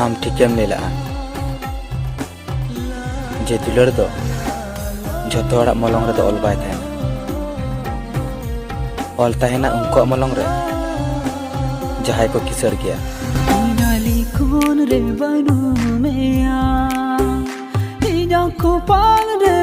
आम ठिकेम लेला जे दुलर दो जो मलंग रे ऑल बाय थाना ऑल ताहेना उनको मलंग रे जहाय को किसर गया कौन रे बनू में आ को पाल रे